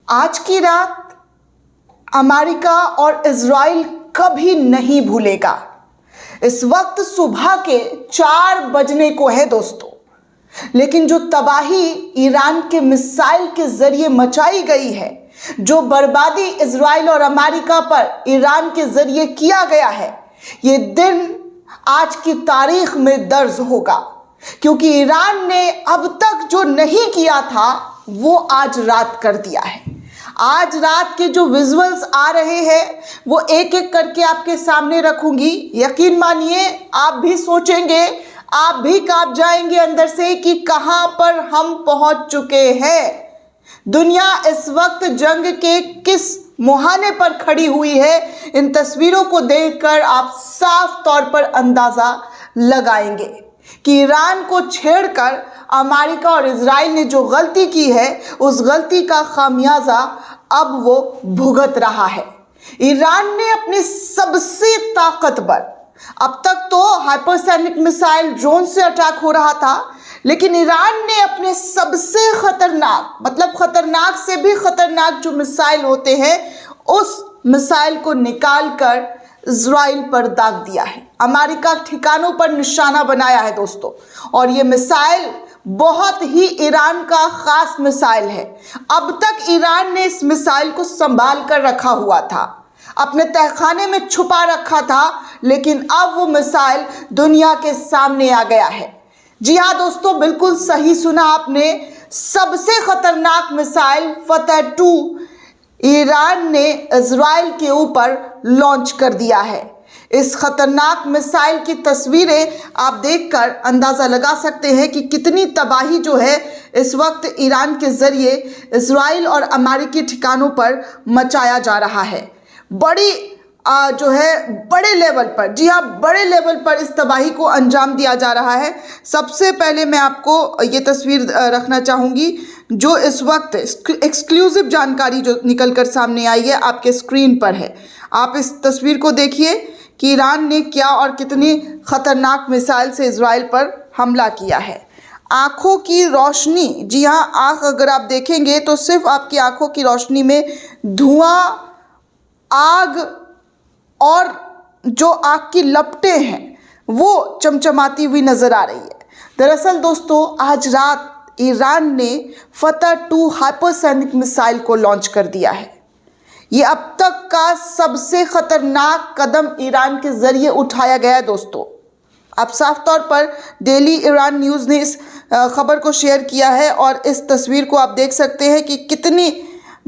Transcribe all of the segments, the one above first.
आज की रात अमेरिका और इजराइल कभी नहीं भूलेगा। इस वक्त सुबह के 4 बजने को है दोस्तों, लेकिन जो तबाही ईरान के मिसाइल के जरिए मचाई गई है, जो बर्बादी इजराइल और अमेरिका पर ईरान के जरिए किया गया है, ये दिन आज की तारीख में दर्ज होगा, क्योंकि ईरान ने अब तक जो नहीं किया था वो आज रात कर दिया है। आज रात के जो विजुअल्स आ रहे हैं वो एक एक करके आपके सामने रखूंगी। यकीन मानिए आप भी सोचेंगे, आप भी कांप जाएंगे अंदर से कि कहां पर हम पहुंच चुके हैं। दुनिया इस वक्त जंग के किस मुहाने पर खड़ी हुई है, इन तस्वीरों को देखकर आप साफ तौर पर अंदाजा लगाएंगे कि ईरान को छेड़कर अमेरिका और इजराइल ने जो गलती की है, उस गलती का खामियाजा अब वो भुगत रहा है। ईरान ने अपने सबसे ताकतवर, अब तक तो हाइपरसोनिक मिसाइल ड्रोन से अटैक हो रहा था, लेकिन ईरान ने अपने सबसे खतरनाक, मतलब खतरनाक से भी खतरनाक जो मिसाइल होते हैं, उस मिसाइल को निकालकर इजराइल पर दाग दिया है। अमेरिका ठिकानों पर निशाना बनाया है दोस्तों, और ये मिसाइल बहुत ही ईरान का खास मिसाइल है। अब तक ईरान ने इस मिसाइल को संभाल कर रखा हुआ था, अपने तहखाने में छुपा रखा था, लेकिन अब वो मिसाइल दुनिया के सामने आ गया है। जी हाँ दोस्तों, बिल्कुल सही सुना आपने, सबसे खतरनाक मिसाइल फतह-2 ईरान ने इजराइल के ऊपर लॉन्च कर दिया है। इस खतरनाक मिसाइल की तस्वीरें आप देखकर अंदाज़ा लगा सकते हैं कि कितनी तबाही जो है इस वक्त ईरान के ज़रिए इजराइल और अमेरिकी ठिकानों पर मचाया जा रहा है। बड़ी जो है बड़े लेवल पर, जी हाँ, बड़े लेवल पर इस तबाही को अंजाम दिया जा रहा है। सबसे पहले मैं आपको ये तस्वीर रखना चाहूँगी, जो इस वक्त एक्सक्लूसिव जानकारी जो निकल कर सामने आई है आपके स्क्रीन पर है। आप इस तस्वीर को देखिए कि ईरान ने क्या और कितनी खतरनाक मिसाइल से इजराइल पर हमला किया है। आँखों की रोशनी, जी हाँ, आँख अगर आप देखेंगे तो सिर्फ आपकी आँखों की रोशनी में धुआं, आग और जो आग की लपटें हैं वो चमचमाती हुई नज़र आ रही है। दरअसल दोस्तों, आज रात ईरान ने फतह-2 हाइपरसोनिक मिसाइल को लॉन्च कर दिया है। ये अब तक का सबसे खतरनाक कदम ईरान के ज़रिए उठाया गया है दोस्तों। अब साफ तौर पर डेली ईरान न्यूज़ ने इस खबर को शेयर किया है, और इस तस्वीर को आप देख सकते हैं कि कितनी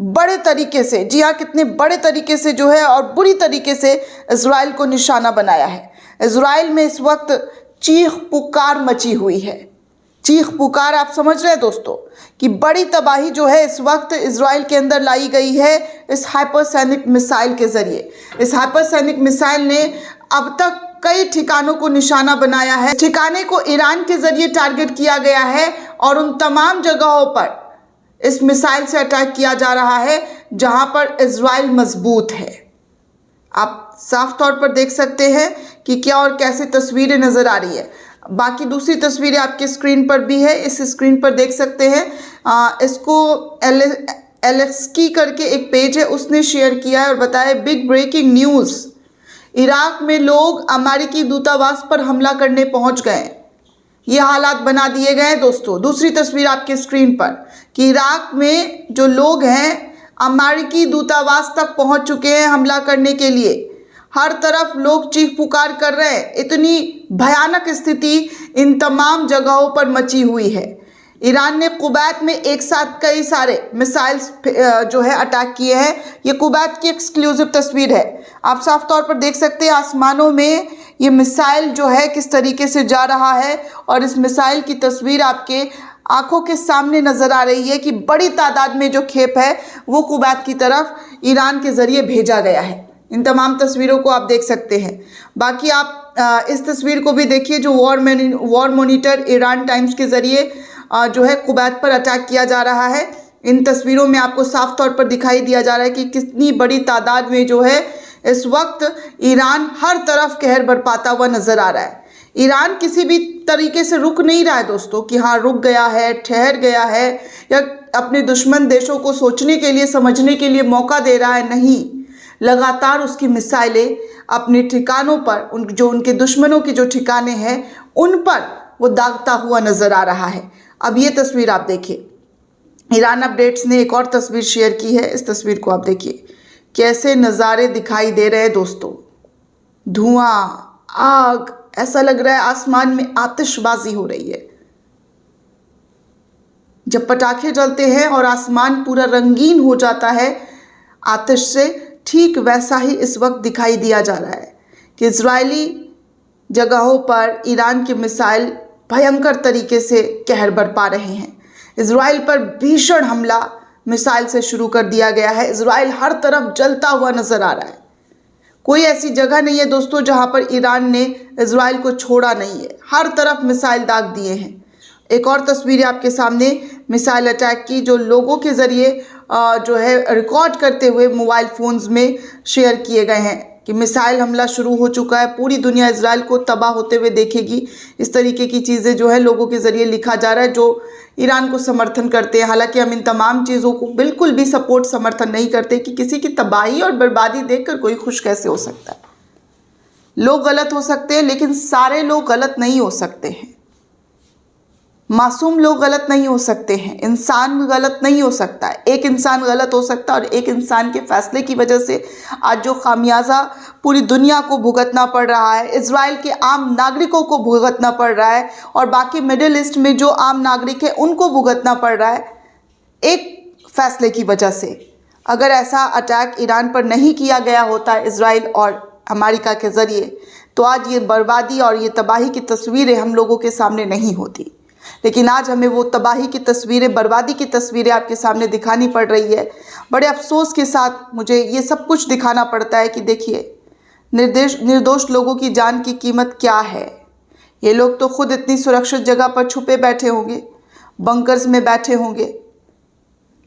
बड़े तरीके से, जी हाँ, कितने बड़े तरीके से जो है और बुरी तरीके से इजराइल को निशाना बनाया है। इजराइल में इस वक्त चीख पुकार मची हुई है। चीख पुकार, आप समझ रहे हैं दोस्तों कि बड़ी तबाही जो है इस वक्त इजराइल के अंदर लाई गई है इस हाइपरसोनिक मिसाइल के ज़रिए। इस हाइपरसोनिक मिसाइल ने अब तक कई ठिकानों को निशाना बनाया है। ठिकाने को ईरान के ज़रिए टारगेट किया गया है, और उन तमाम जगहों पर इस मिसाइल से अटैक किया जा रहा है जहां पर इजराइल मजबूत है। आप साफ तौर पर देख सकते हैं कि क्या और कैसे तस्वीरें नज़र आ रही है। बाकी दूसरी तस्वीरें आपके स्क्रीन पर भी है, इस स्क्रीन पर देख सकते हैं। इसको एलेक्सकी करके एक पेज है, उसने शेयर किया है और बताया, बिग ब्रेकिंग न्यूज़, इराक में लोग अमेरिकी दूतावास पर हमला करने पहुंच गए। ये हालात बना दिए गए हैं दोस्तों। दूसरी तस्वीर आपके स्क्रीन पर कि इराक में जो लोग हैं अमेरिकी दूतावास तक पहुंच चुके हैं हमला करने के लिए। हर तरफ लोग चीख पुकार कर रहे हैं। इतनी भयानक स्थिति इन तमाम जगहों पर मची हुई है। ईरान ने कुवैत में एक साथ कई सारे मिसाइल्स जो है अटैक किए हैं। ये कुवैत की एक्सक्लूसिव तस्वीर है। आप साफ तौर पर देख सकते हैं आसमानों में ये मिसाइल जो है किस तरीके से जा रहा है, और इस मिसाइल की तस्वीर आपके आंखों के सामने नज़र आ रही है कि बड़ी तादाद में जो खेप है वो कुवैत की तरफ ईरान के ज़रिए भेजा गया है। इन तमाम तस्वीरों को आप देख सकते हैं। बाकी आप इस तस्वीर को भी देखिए, जो वॉर मॉनिटर ईरान टाइम्स के ज़रिए जो है कुवैत पर अटैक किया जा रहा है। इन तस्वीरों में आपको साफ तौर पर दिखाई दिया जा रहा है कि कितनी बड़ी तादाद में जो है इस वक्त ईरान हर तरफ कहर बरपाता हुआ नज़र आ रहा है। ईरान किसी भी तरीके से रुक नहीं रहा है दोस्तों कि हाँ रुक गया है, ठहर गया है, या अपने दुश्मन देशों को सोचने के लिए, समझने के लिए मौका दे रहा है, नहीं, लगातार उसकी मिसाइलें अपने ठिकानों पर, जो उनके दुश्मनों के जो ठिकाने हैं उन पर वो दागता हुआ नजर आ रहा है। अब ये तस्वीर आप देखिए, ईरान अपडेट्स ने एक और तस्वीर शेयर की है। इस तस्वीर को आप देखिए, कैसे नज़ारे दिखाई दे रहे हैं दोस्तों। धुआं, आग, ऐसा लग रहा है आसमान में आतिशबाजी हो रही है। जब पटाखे जलते हैं और आसमान पूरा रंगीन हो जाता है आतिश से, ठीक वैसा ही इस वक्त दिखाई दिया जा रहा है कि इजरायली जगहों पर ईरान की मिसाइल भयंकर तरीके से कहर बरपा रहे हैं। इजराइल पर भीषण हमला मिसाइल से शुरू कर दिया गया है। इजराइल हर तरफ जलता हुआ नजर आ रहा है। कोई ऐसी जगह नहीं है दोस्तों जहां पर ईरान ने इजराइल को छोड़ा नहीं है, हर तरफ मिसाइल दाग दिए हैं। एक और तस्वीर आपके सामने मिसाइल अटैक की, जो लोगों के ज़रिए जो है रिकॉर्ड करते हुए मोबाइल फ़ोन्स में शेयर किए गए हैं कि मिसाइल हमला शुरू हो चुका है, पूरी दुनिया इजराइल को तबाह होते हुए देखेगी। इस तरीके की चीज़ें जो है लोगों के ज़रिए लिखा जा रहा है जो ईरान को समर्थन करते हैं। हालांकि हम इन तमाम चीज़ों को बिल्कुल भी सपोर्ट समर्थन नहीं करते कि किसी की तबाही और बर्बादी देखकर कोई खुश कैसे हो सकता है। लोग गलत हो सकते हैं, लेकिन सारे लोग गलत नहीं हो सकते हैं। मासूम लोग गलत नहीं हो सकते हैं, इंसान गलत नहीं हो सकता है। एक इंसान गलत हो सकता है और एक इंसान के फैसले की वजह से आज जो खामियाजा पूरी दुनिया को भुगतना पड़ रहा है, इजराइल के आम नागरिकों को भुगतना पड़ रहा है और बाकी मिडिल ईस्ट में जो आम नागरिक है उनको भुगतना पड़ रहा है, एक फैसले की वजह से। अगर ऐसा अटैक ईरान पर नहीं किया गया होता इजराइल और अमेरिका के ज़रिए, तो आज ये बर्बादी और ये तबाही की तस्वीरें हम लोगों के सामने नहीं होती। लेकिन आज हमें वो तबाही की तस्वीरें, बर्बादी की तस्वीरें आपके सामने दिखानी पड़ रही है। बड़े अफसोस के साथ मुझे ये सब कुछ दिखाना पड़ता है कि देखिए निर्दोष लोगों की जान की कीमत क्या है। ये लोग तो खुद इतनी सुरक्षित जगह पर छुपे बैठे होंगे, बंकर्स में बैठे होंगे,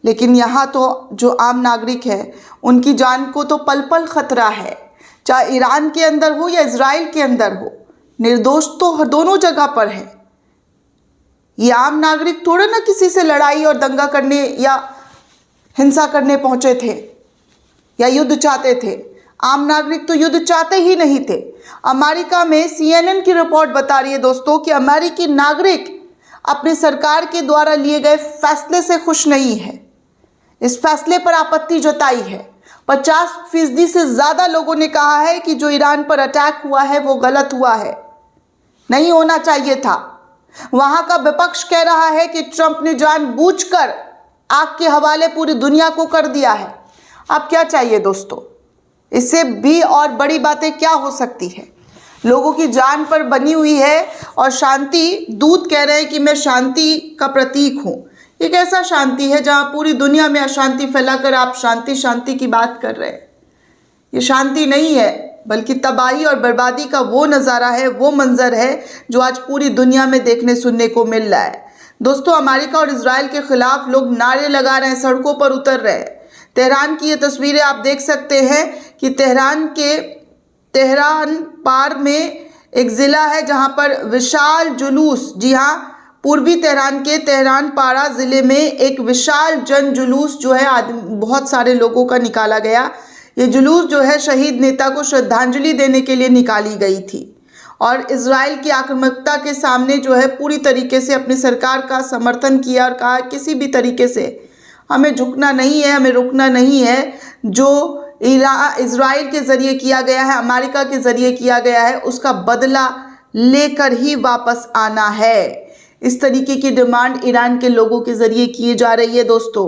लेकिन यहाँ तो जो आम नागरिक है उनकी जान को तो पल पल खतरा है। चाहे ईरान के अंदर हो या इजराइल के अंदर हो, निर्दोष तो दोनों जगह पर है। ये आम नागरिक थोड़े ना किसी से लड़ाई और दंगा करने या हिंसा करने पहुंचे थे या युद्ध चाहते थे। आम नागरिक तो युद्ध चाहते ही नहीं थे। अमेरिका में CNN की रिपोर्ट बता रही है दोस्तों कि अमेरिकी नागरिक अपनी सरकार के द्वारा लिए गए फैसले से खुश नहीं है। इस फैसले पर आपत्ति जताई है। 50% से ज़्यादा लोगों ने कहा है कि जो ईरान पर अटैक हुआ है वो गलत हुआ है, नहीं होना चाहिए था। वहां का विपक्ष कह रहा है कि ट्रंप ने जानबूझकर आग के हवाले पूरी दुनिया को कर दिया है। अब क्या चाहिए दोस्तों, इससे भी और बड़ी बातें क्या हो सकती है। लोगों की जान पर बनी हुई है और शांति दूत कह रहे हैं कि मैं शांति का प्रतीक हूं। ये कैसा शांति है जहां पूरी दुनिया में अशांति फैलाकर आप शांति शांति की बात कर रहे हैं। ये शांति नहीं है, बल्कि तबाही और बर्बादी का वो नज़ारा है, वो मंजर है जो आज पूरी दुनिया में देखने सुनने को मिल रहा है। दोस्तों, अमेरिका और इजराइल के खिलाफ लोग नारे लगा रहे हैं, सड़कों पर उतर रहे हैं। तेहरान की ये तस्वीरें आप देख सकते हैं कि तेहरान पार में एक ज़िला है जहां पर विशाल जुलूस, जी हाँ, पूर्वी तेहरान के तेहरान पारा ज़िले में एक विशाल जन जुलूस जो है बहुत सारे लोगों का निकाला गया। ये जुलूस जो है शहीद नेता को श्रद्धांजलि देने के लिए निकाली गई थी और इजराइल की आक्रामकता के सामने जो है पूरी तरीके से अपनी सरकार का समर्थन किया और कहा किसी भी तरीके से हमें झुकना नहीं है, हमें रुकना नहीं है। जो इजराइल के ज़रिए किया गया है, अमेरिका के ज़रिए किया गया है, उसका बदला लेकर ही वापस आना है। इस तरीके की डिमांड ईरान के लोगों के ज़रिए की जा रही है। दोस्तों,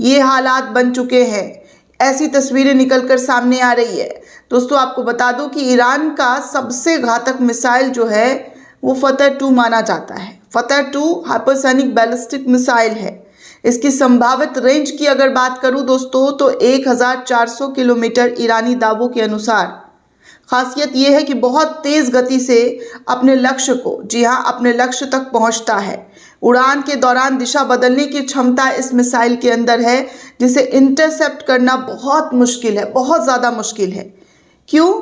ये हालात बन चुके हैं, ऐसी तस्वीरें निकलकर सामने आ रही है। दोस्तों, आपको बता दूं कि ईरान का सबसे घातक मिसाइल जो है वो फतह 2 माना जाता है। फतह 2 हाइपरसोनिक बैलिस्टिक मिसाइल है। इसकी संभावित रेंज की अगर बात करूं दोस्तों तो 1400 किलोमीटर ईरानी दावों के अनुसार। खासियत यह है कि बहुत तेज़ गति से अपने लक्ष्य को, जी हाँ, अपने लक्ष्य तक पहुंचता है। उड़ान के दौरान दिशा बदलने की क्षमता इस मिसाइल के अंदर है, जिसे इंटरसेप्ट करना बहुत मुश्किल है, बहुत ज़्यादा मुश्किल है। क्यों?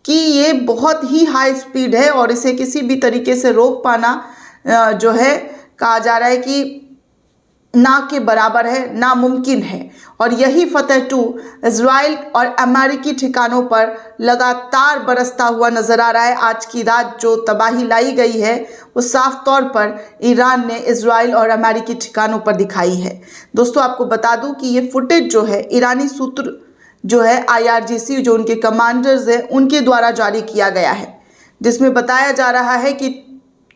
कि ये बहुत ही हाई स्पीड है और इसे किसी भी तरीके से रोक पाना जो है, कहा जा रहा है कि ना के बराबर है, नामुमकिन है। और यही फतह 2 इजराइल और अमेरिकी ठिकानों पर लगातार बरसता हुआ नजर आ रहा है। आज की रात जो तबाही लाई गई है वो साफ तौर पर ईरान ने इजराइल और अमेरिकी ठिकानों पर दिखाई है। दोस्तों, आपको बता दूं कि ये फुटेज जो है ईरानी सूत्र जो है IRGC, जो उनके कमांडर्स हैं, उनके द्वारा जारी किया गया है, जिसमें बताया जा रहा है कि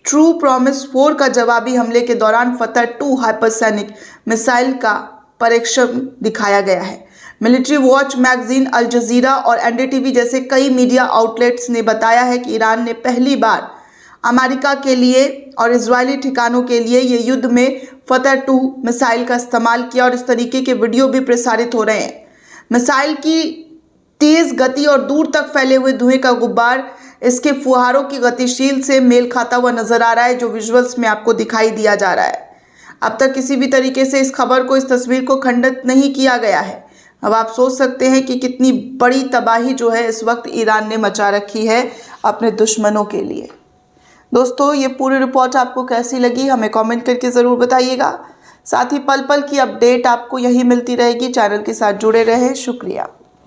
ट्रू प्रॉमिस 4 का जवाबी हमले के दौरान फतह 2 हाइपरसोनिक मिसाइल का परीक्षण दिखाया गया है। मिलिट्री वॉच मैगजीन, अल जजीरा और NDTV जैसे कई मीडिया आउटलेट्स ने बताया है कि ईरान ने पहली बार अमेरिका के लिए और इजरायली ठिकानों के लिए ये युद्ध में फतह 2 मिसाइल का इस्तेमाल किया और इस तरीके के वीडियो भी प्रसारित हो रहे हैं। मिसाइल की तेज गति और दूर तक फैले हुए धुएं का गुब्बार इसके फुहारों की गतिशील से मेल खाता हुआ नजर आ रहा है, जो विजुअल्स में आपको दिखाई दिया जा रहा है। अब तक किसी भी तरीके से इस खबर को, इस तस्वीर को खंडित नहीं किया गया है। अब आप सोच सकते हैं कि कितनी बड़ी तबाही जो है इस वक्त ईरान ने मचा रखी है अपने दुश्मनों के लिए। दोस्तों, ये पूरी रिपोर्ट आपको कैसी लगी हमें कमेंट करके ज़रूर बताइएगा। साथ ही पल पल की अपडेट आपको यही मिलती रहेगी। चैनल के साथ जुड़े रहें। शुक्रिया।